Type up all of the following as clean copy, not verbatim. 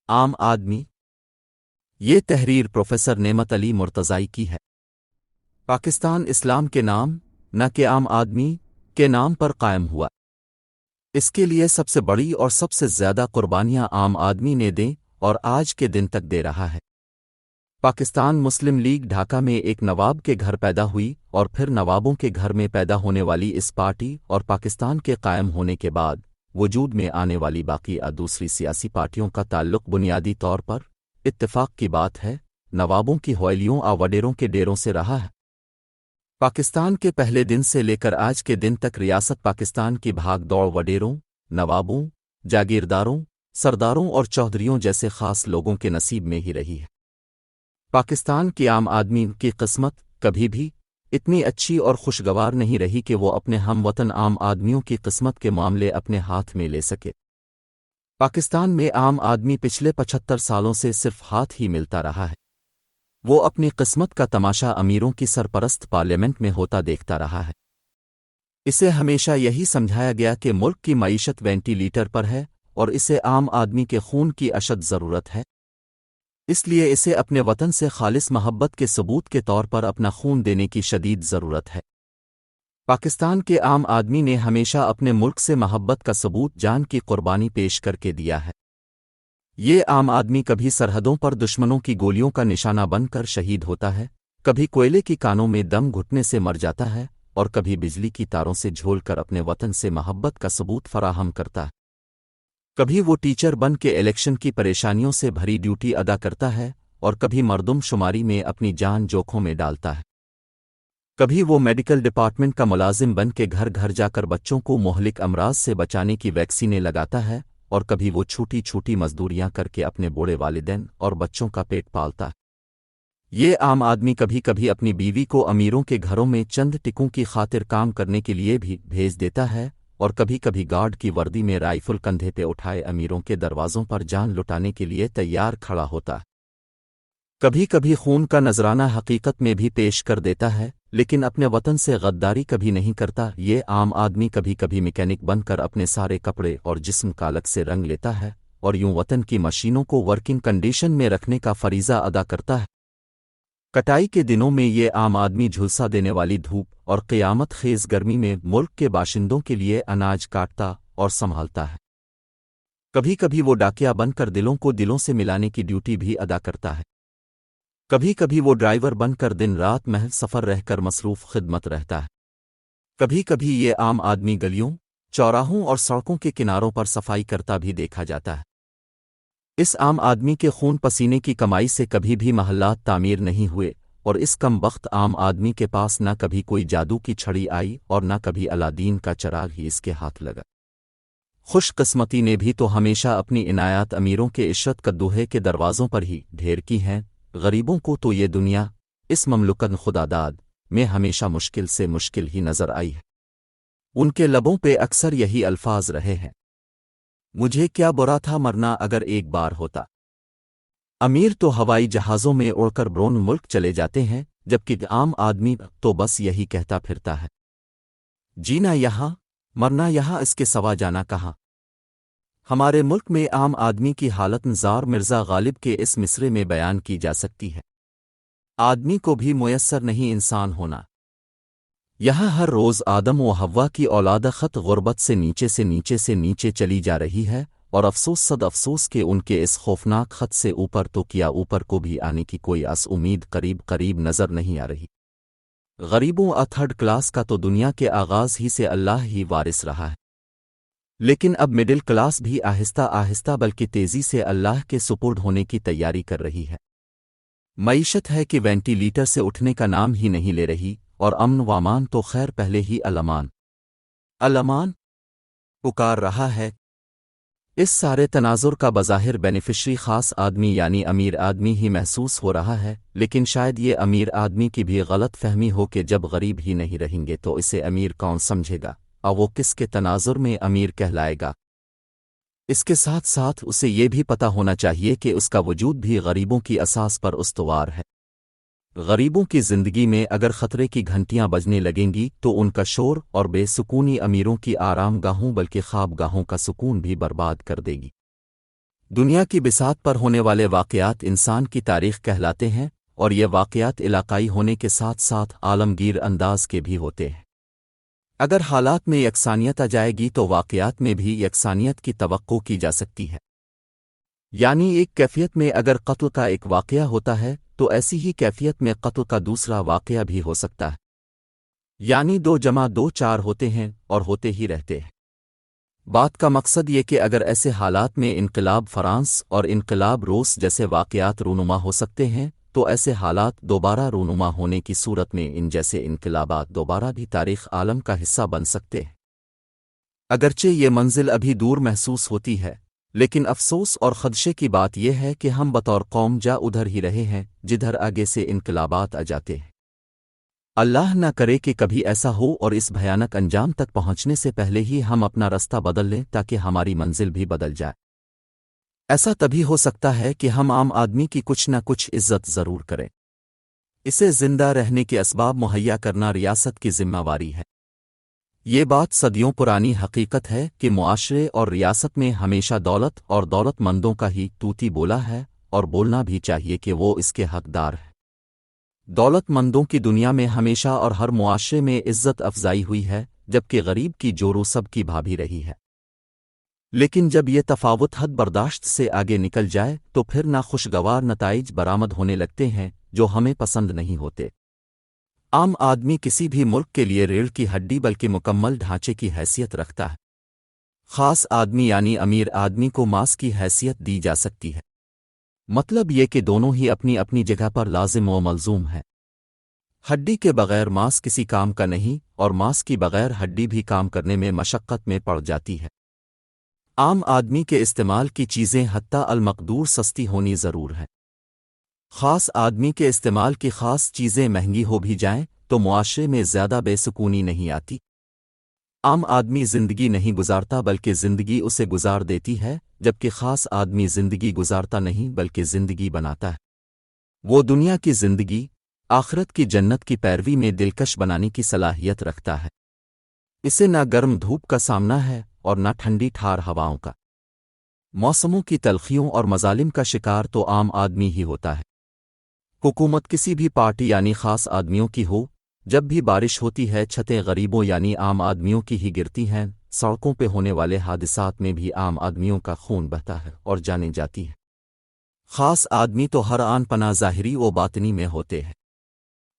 عام آدمی یہ تحریر پروفیسر نعمت علی مرتضائی کی ہے۔ پاکستان اسلام کے نام نہ کہ عام آدمی کے نام پر قائم ہوا۔ اس کے لیے سب سے بڑی اور سب سے زیادہ قربانیاں عام آدمی نے دیں اور آج کے دن تک دے رہا ہے۔ پاکستان مسلم لیگ ڈھاکہ میں ایک نواب کے گھر پیدا ہوئی اور پھر نوابوں کے گھر میں پیدا ہونے والی اس پارٹی اور پاکستان کے قائم ہونے کے بعد وجود میں آنے والی باقی دوسری سیاسی پارٹیوں کا تعلق بنیادی طور پر اتفاق کی بات ہے نوابوں کی حویلیوں وڈیروں کے ڈیروں سے رہا ہے۔ پاکستان کے پہلے دن سے لے کر آج کے دن تک ریاست پاکستان کی بھاگ دوڑ وڈیروں، نوابوں، جاگیرداروں، سرداروں اور چودھریوں جیسے خاص لوگوں کے نصیب میں ہی رہی ہے۔ پاکستان کی عام آدمی کی قسمت کبھی بھی اتنی اچھی اور خوشگوار نہیں رہی کہ وہ اپنے ہم وطن عام آدمیوں کی قسمت کے معاملے اپنے ہاتھ میں لے سکے۔ پاکستان میں عام آدمی پچھلے 75 سالوں سے صرف ہاتھ ہی ملتا رہا ہے۔ وہ اپنی قسمت کا تماشا امیروں کی سرپرست پارلیمنٹ میں ہوتا دیکھتا رہا ہے۔ اسے ہمیشہ یہی سمجھایا گیا کہ ملک کی معیشت وینٹی لیٹر پر ہے اور اسے عام آدمی کے خون کی اشد ضرورت ہے، اس لیے اسے اپنے وطن سے خالص محبت کے ثبوت کے طور پر اپنا خون دینے کی شدید ضرورت ہے۔ پاکستان کے عام آدمی نے ہمیشہ اپنے ملک سے محبت کا ثبوت جان کی قربانی پیش کر کے دیا ہے۔ یہ عام آدمی کبھی سرحدوں پر دشمنوں کی گولیوں کا نشانہ بن کر شہید ہوتا ہے، کبھی کوئلے کی کانوں میں دم گھٹنے سے مر جاتا ہے اور کبھی بجلی کی تاروں سے جھول کر اپنے وطن سے محبت کا ثبوت فراہم کرتا ہے۔ کبھی وہ ٹیچر بن کے الیکشن کی پریشانیوں سے بھری ڈیوٹی ادا کرتا ہے اور کبھی مردم شماری میں اپنی جان جوکھوں میں ڈالتا ہے۔ کبھی وہ میڈیکل ڈپارٹمنٹ کا ملازم بن کے گھر گھر جا کر بچوں کو مہلک امراض سے بچانے کی ویکسینیں لگاتا ہے اور کبھی وہ چھوٹی چھوٹی مزدوریاں کر کے اپنے بوڑھے والدین اور بچوں کا پیٹ پالتا ہے۔ یہ عام آدمی کبھی کبھی اپنی بیوی کو امیروں کے گھروں میں چند ٹکوں کی خاطر کام کرنے کے لیے بھی بھیج دیتا ہے اور کبھی کبھی گارڈ کی وردی میں رائفل کندھے پہ اٹھائے امیروں کے دروازوں پر جان لٹانے کے لیے تیار کھڑا ہوتا ہے۔ کبھی کبھی خون کا نذرانہ حقیقت میں بھی پیش کر دیتا ہے لیکن اپنے وطن سے غداری کبھی نہیں کرتا۔ یہ عام آدمی کبھی کبھی میکینک بن کر اپنے سارے کپڑے اور جسم کالک سے رنگ لیتا ہے اور یوں وطن کی مشینوں کو ورکنگ کنڈیشن میں رکھنے کا فریضہ ادا کرتا ہے۔ کٹائی کے دنوں میں یہ عام آدمی جھلسا دینے والی دھوپ اور قیامت خیز گرمی میں ملک کے باشندوں کے لیے اناج کاٹتا اور سنبھالتا ہے۔ کبھی کبھی وہ ڈاکیا بن کر دلوں کو دلوں سے ملانے کی ڈیوٹی بھی ادا کرتا ہے۔ کبھی کبھی وہ ڈرائیور بن کر دن رات محض سفر رہ کر مصروف خدمت رہتا ہے۔ کبھی کبھی یہ عام آدمی گلیوں، چوراہوں اور سڑکوں کے کناروں پر صفائی کرتا بھی دیکھا جاتا ہے۔ اس عام آدمی کے خون پسینے کی کمائی سے کبھی بھی محلات تعمیر نہیں ہوئے اور اس کم بخت عام آدمی کے پاس نہ کبھی کوئی جادو کی چھڑی آئی اور نہ کبھی الادین کا چراغ ہی اس کے ہاتھ لگا۔ خوش قسمتی نے بھی تو ہمیشہ اپنی عنایات امیروں کے عشرت قدوہے کے دروازوں پر ہی ڈھیر کی ہیں۔ غریبوں کو تو یہ دنیا اس مملکت خداداد میں ہمیشہ مشکل سے مشکل ہی نظر آئی ہے۔ ان کے لبوں پہ اکثر یہی الفاظ رہے ہیں، مجھے کیا برا تھا مرنا اگر ایک بار ہوتا۔ امیر تو ہوائی جہازوں میں اڑ کر برون ملک چلے جاتے ہیں جبکہ عام آدمی تو بس یہی کہتا پھرتا ہے، جینا یہاں مرنا یہاں، اس کے سوا جانا کہاں۔ ہمارے ملک میں عام آدمی کی حالت نزار مرزا غالب کے اس مصرے میں بیان کی جا سکتی ہے، آدمی کو بھی میسر نہیں انسان ہونا۔ یہاں ہر روز آدم و حوا کی اولاد خط غربت سے نیچے چلی جا رہی ہے اور افسوس صد افسوس کہ ان کے اس خوفناک خط سے اوپر تو کیا اوپر کو بھی آنے کی کوئی امید قریب نظر نہیں آ رہی۔ غریبوں تھرڈ کلاس کا تو دنیا کے آغاز ہی سے اللہ ہی وارث رہا ہے، لیکن اب مڈل کلاس بھی آہستہ آہستہ بلکہ تیزی سے اللہ کے سپرد ہونے کی تیاری کر رہی ہے۔ معیشت ہے کہ وینٹی لیٹر سے اٹھنے کا نام ہی نہیں لے رہی اور امن و امان تو خیر پہلے ہی الامان پکار رہا ہے۔ اس سارے تناظر کا بظاہر بینیفیشری خاص آدمی یعنی امیر آدمی ہی محسوس ہو رہا ہے، لیکن شاید یہ امیر آدمی کی بھی غلط فہمی ہو کہ جب غریب ہی نہیں رہیں گے تو اسے امیر کون سمجھے گا اور وہ کس کے تناظر میں امیر کہلائے گا۔ اس کے ساتھ ساتھ اسے یہ بھی پتہ ہونا چاہیے کہ اس کا وجود بھی غریبوں کی اساس پر استوار ہے۔ غریبوں کی زندگی میں اگر خطرے کی گھنٹیاں بجنے لگیں گی تو ان کا شور اور بے سکونی امیروں کی آرام گاہوں بلکہ خواب گاہوں کا سکون بھی برباد کر دے گی۔ دنیا کی بساط پر ہونے والے واقعات انسان کی تاریخ کہلاتے ہیں، اور یہ واقعات علاقائی ہونے کے ساتھ ساتھ عالمگیر انداز کے بھی ہوتے ہیں۔ اگر حالات میں یکسانیت آ جائے گی تو واقعات میں بھی یکسانیت کی توقع کی جا سکتی ہے۔ یعنی ایک کیفیت میں اگر قتل کا ایک واقعہ ہوتا ہے تو ایسی ہی کیفیت میں قتل کا دوسرا واقعہ بھی ہو سکتا ہے۔ یعنی 2 جمع 2 4 ہوتے ہیں اور ہوتے ہی رہتے ہیں۔ بات کا مقصد یہ کہ اگر ایسے حالات میں انقلاب فرانس اور انقلاب روس جیسے واقعات رونما ہو سکتے ہیں تو ایسے حالات دوبارہ رونما ہونے کی صورت میں ان جیسے انقلابات دوبارہ بھی تاریخ عالم کا حصہ بن سکتے ہیں۔ اگرچہ یہ منزل ابھی دور محسوس ہوتی ہے، لیکن افسوس اور خدشے کی بات یہ ہے کہ ہم بطور قوم جا ادھر ہی رہے ہیں جدھر آگے سے انقلابات آ جاتے ہیں۔ اللہ نہ کرے کہ کبھی ایسا ہو اور اس بھیانک انجام تک پہنچنے سے پہلے ہی ہم اپنا رستہ بدل لیں تاکہ ہماری منزل بھی بدل جائے۔ ایسا تبھی ہو سکتا ہے کہ ہم عام آدمی کی کچھ نہ کچھ عزت ضرور کریں۔ اسے زندہ رہنے کے اسباب مہیا کرنا ریاست کی ذمہ واری ہے۔ یہ بات صدیوں پرانی حقیقت ہے کہ معاشرے اور ریاست میں ہمیشہ دولت اور دولت مندوں کا ہی توتی بولا ہے، اور بولنا بھی چاہیے کہ وہ اس کے حقدار ہیں۔ دولت مندوں کی دنیا میں ہمیشہ اور ہر معاشرے میں عزت افزائی ہوئی ہے، جبکہ غریب کی جورو سب کی بھابھی رہی ہے۔ لیکن جب یہ تفاوت حد برداشت سے آگے نکل جائے تو پھر ناخوشگوار نتائج برآمد ہونے لگتے ہیں جو ہمیں پسند نہیں ہوتے۔ عام آدمی کسی بھی ملک کے لیے ریڑھ کی ہڈی بلکہ مکمل ڈھانچے کی حیثیت رکھتا ہے۔ خاص آدمی یعنی امیر آدمی کو ماس کی حیثیت دی جا سکتی ہے۔ مطلب یہ کہ دونوں ہی اپنی اپنی جگہ پر لازم و ملزوم ہیں۔ ہڈی کے بغیر ماس کسی کام کا نہیں، اور ماس کی بغیر ہڈی بھی کام کرنے میں مشقت میں پڑ جاتی ہے۔ عام آدمی کے استعمال کی چیزیں حتی المقدور سستی ہونی ضرور ہے۔ خاص آدمی کے استعمال کی خاص چیزیں مہنگی ہو بھی جائیں تو معاشرے میں زیادہ بے سکونی نہیں آتی۔ عام آدمی زندگی نہیں گزارتا بلکہ زندگی اسے گزار دیتی ہے، جبکہ خاص آدمی زندگی گزارتا نہیں بلکہ زندگی بناتا ہے۔ وہ دنیا کی زندگی، آخرت کی جنت کی پیروی میں دلکش بنانے کی صلاحیت رکھتا ہے۔ اسے نہ گرم دھوپ کا سامنا ہے اور نہ ٹھنڈی ٹھار ہواؤں کا۔ موسموں کی تلخیوں اور مظالم کا شکار تو عام آدمی ہی ہوتا ہے۔ حکومت کسی بھی پارٹی یعنی خاص آدمیوں کی ہو، جب بھی بارش ہوتی ہے چھتیں غریبوں یعنی عام آدمیوں کی ہی گرتی ہیں، سڑکوں پہ ہونے والے حادثات میں بھی عام آدمیوں کا خون بہتا ہے اور جانیں جاتی ہیں۔ خاص آدمی تو ہر آن پناہ ظاہری و باطنی میں ہوتے ہیں۔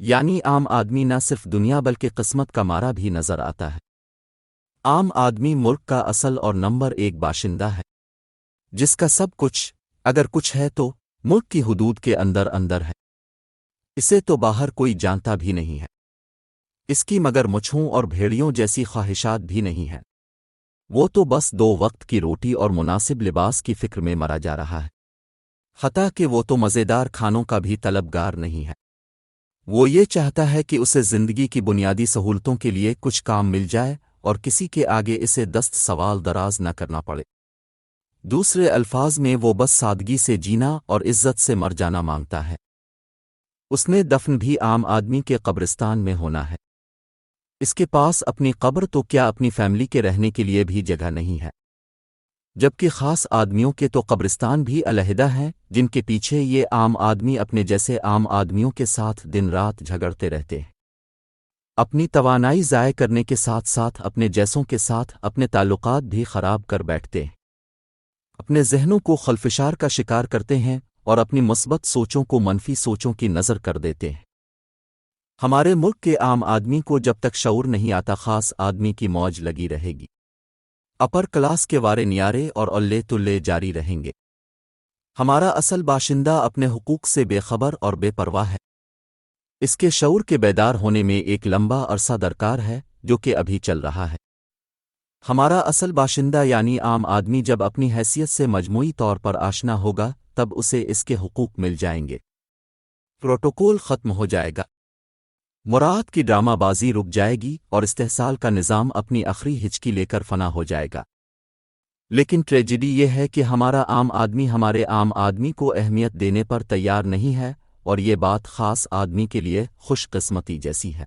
یعنی عام آدمی نہ صرف دنیا بلکہ قسمت کا مارا بھی نظر آتا ہے۔ عام آدمی ملک کا اصل اور نمبر 1 باشندہ ہے، جس کا سب کچھ، اگر کچھ ہے تو، ملک کی حدود کے اندر اندر ہے۔ اسے تو باہر کوئی جانتا بھی نہیں ہے۔ اس کی مگر مچھوں اور بھیڑیوں جیسی خواہشات بھی نہیں ہیں۔ وہ تو بس 2 وقت کی روٹی اور مناسب لباس کی فکر میں مرا جا رہا ہے۔ حتیٰ کہ وہ تو مزیدار کھانوں کا بھی طلبگار نہیں ہے۔ وہ یہ چاہتا ہے کہ اسے زندگی کی بنیادی سہولتوں کے لیے کچھ کام مل جائے اور کسی کے آگے اسے دست سوال دراز نہ کرنا پڑے۔ دوسرے الفاظ میں وہ بس سادگی سے جینا اور عزت سے مر جانا مانگتا ہے۔ اس نے دفن بھی عام آدمی کے قبرستان میں ہونا ہے۔ اس کے پاس اپنی قبر تو کیا اپنی فیملی کے رہنے کے لیے بھی جگہ نہیں ہے، جبکہ خاص آدمیوں کے تو قبرستان بھی علیحدہ ہیں جن کے پیچھے یہ عام آدمی اپنے جیسے عام آدمیوں کے ساتھ دن رات جھگڑتے رہتے ہیں۔ اپنی توانائی ضائع کرنے کے ساتھ ساتھ اپنے جیسوں کے ساتھ اپنے تعلقات بھی خراب کر بیٹھتے ہیں، اپنے ذہنوں کو خلفشار کا شکار کرتے ہیں اور اپنی مثبت سوچوں کو منفی سوچوں کی نظر کر دیتے ہیں۔ ہمارے ملک کے عام آدمی کو جب تک شعور نہیں آتا خاص آدمی کی موج لگی رہے گی۔ اپر کلاس کے وارے نیارے اور اولے تلے جاری رہیں گے۔ ہمارا اصل باشندہ اپنے حقوق سے بے خبر اور بے پرواہ ہے۔ اس کے شعور کے بیدار ہونے میں ایک لمبا عرصہ درکار ہے جو کہ ابھی چل رہا ہے۔ ہمارا اصل باشندہ یعنی عام آدمی جب اپنی حیثیت سے مجموعی طور پر آشنا ہوگا تب اسے اس کے حقوق مل جائیں گے۔ پروٹوکول ختم ہو جائے گا، مراد کی ڈرامہ بازی رک جائے گی اور استحصال کا نظام اپنی آخری ہچکی لے کر فنا ہو جائے گا۔ لیکن ٹریجڈی یہ ہے کہ ہمارا عام آدمی ہمارے عام آدمی کو اہمیت دینے پر تیار نہیں ہے، اور یہ بات خاص آدمی کے لیے خوش قسمتی جیسی ہے۔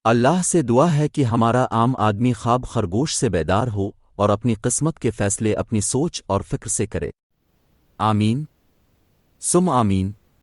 اللہ سے دعا ہے کہ ہمارا عام آدمی خواب خرگوش سے بیدار ہو اور اپنی قسمت کے فیصلے اپنی سوچ اور فکر سے کرے۔ آمین سم آمین